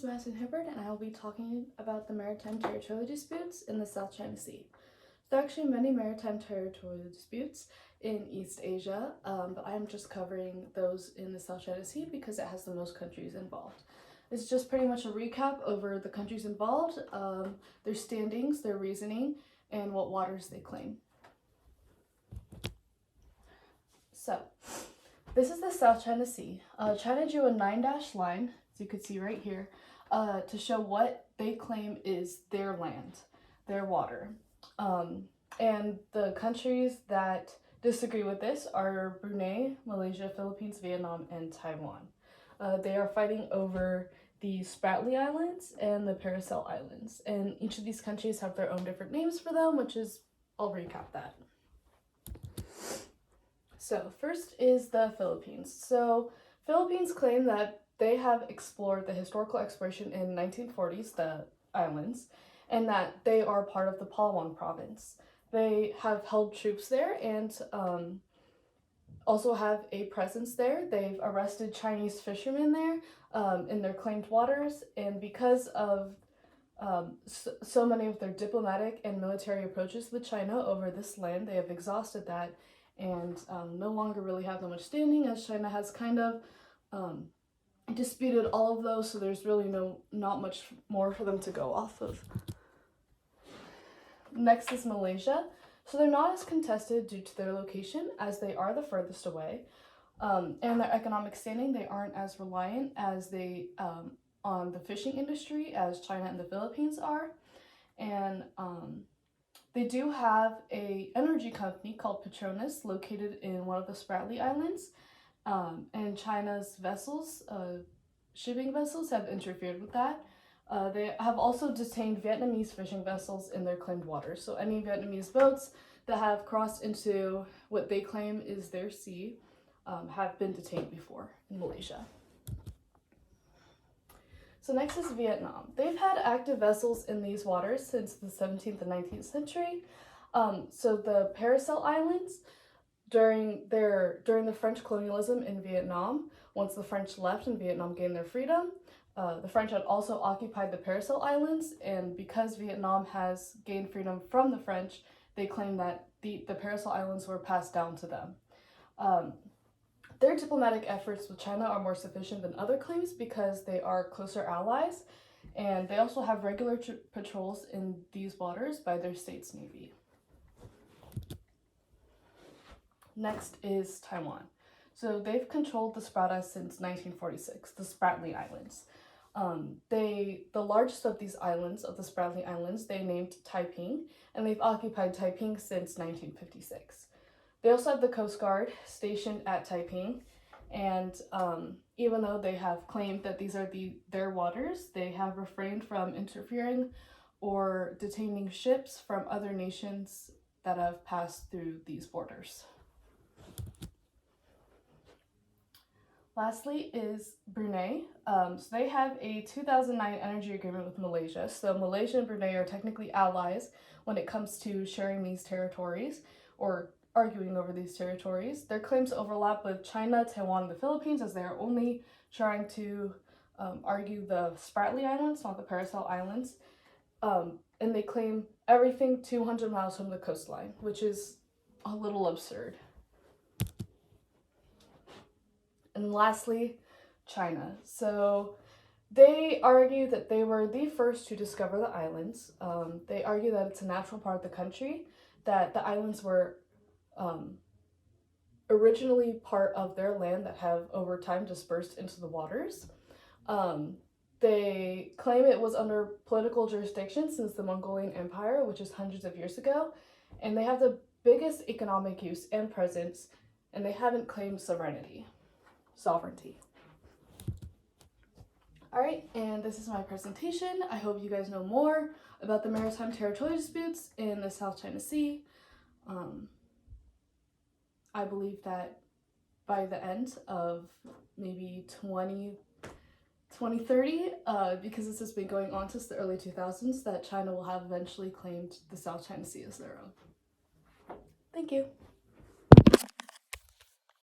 is Madison Hibbert, and I will be talking about the maritime territorial disputes in the South China Sea. There are actually many maritime territorial disputes in East Asia, but I am just covering those in the South China Sea because it has the most countries involved. It's just pretty much a recap over the countries involved, their standings, their reasoning, and what waters they claim. So, this is the South China Sea. China drew a 9-dash line, as you can see right here, to show what they claim is their land, their water. And the countries that disagree with this are Brunei, Malaysia, Philippines, Vietnam, and Taiwan. They are fighting over the Spratly Islands and the Paracel Islands, and each of these countries have their own different names for them, I'll recap that. So first is the Philippines. So Philippines claim that they have explored the historical exploration in 1940s, the islands, and that they are part of the Palawan province. They have held troops there and also have a presence there. They've arrested Chinese fishermen there in their claimed waters, and because of so many of their diplomatic and military approaches with China over this land, they have exhausted that and no longer really have that much standing, as China has kind of disputed all of those, so there's really not much more for them to go off of. Next is Malaysia. So they're not as contested due to their location, as they are the furthest away, and their economic standing, they aren't as reliant as they on the fishing industry as China and the Philippines are, and they do have an energy company called Petronas located in one of the Spratly Islands, and China's vessels, shipping vessels, have interfered with that. They have also detained Vietnamese fishing vessels in their claimed waters. So any Vietnamese boats that have crossed into what they claim is their sea have been detained before in Malaysia. So next is Vietnam. They've had active vessels in these waters since the 17th and 19th century. So the Paracel Islands, during the French colonialism in Vietnam, once the French left and Vietnam gained their freedom, the French had also occupied the Paracel Islands, and because Vietnam has gained freedom from the French, they claim that the Paracel Islands were passed down to them. Their diplomatic efforts with China are more sufficient than other claims because they are closer allies, and they also have regular patrols in these waters by their state's navy. Next is Taiwan. So they've controlled the Strata since 1946, the Spratly Islands. The largest of these islands, of the Spratly Islands, they named Taiping, and they've occupied Taiping since 1956. They also have the Coast Guard stationed at Taiping, and even though they have claimed that these are their waters, they have refrained from interfering or detaining ships from other nations that have passed through these borders. Lastly is Brunei. So they have a 2009 energy agreement with Malaysia. So Malaysia and Brunei are technically allies when it comes to sharing these territories or arguing over these territories. Their claims overlap with China, Taiwan, and the Philippines, as they are only trying to argue the Spratly Islands, not the Paracel Islands. And they claim everything 200 miles from the coastline, which is a little absurd. And lastly, China. So they argue that they were the first to discover the islands. They argue that it's a natural part of the country, that the islands were originally part of their land that have over time dispersed into the waters. They claim it was under political jurisdiction since the Mongolian Empire, which is hundreds of years ago, and they have the biggest economic use and presence, and they haven't claimed sovereignty. Alright, and this is my presentation. I hope you guys know more about the maritime territorial disputes in the South China Sea. I believe that by the end of maybe 2030, because this has been going on since the early 2000s, that China will have eventually claimed the South China Sea as their own. Thank you.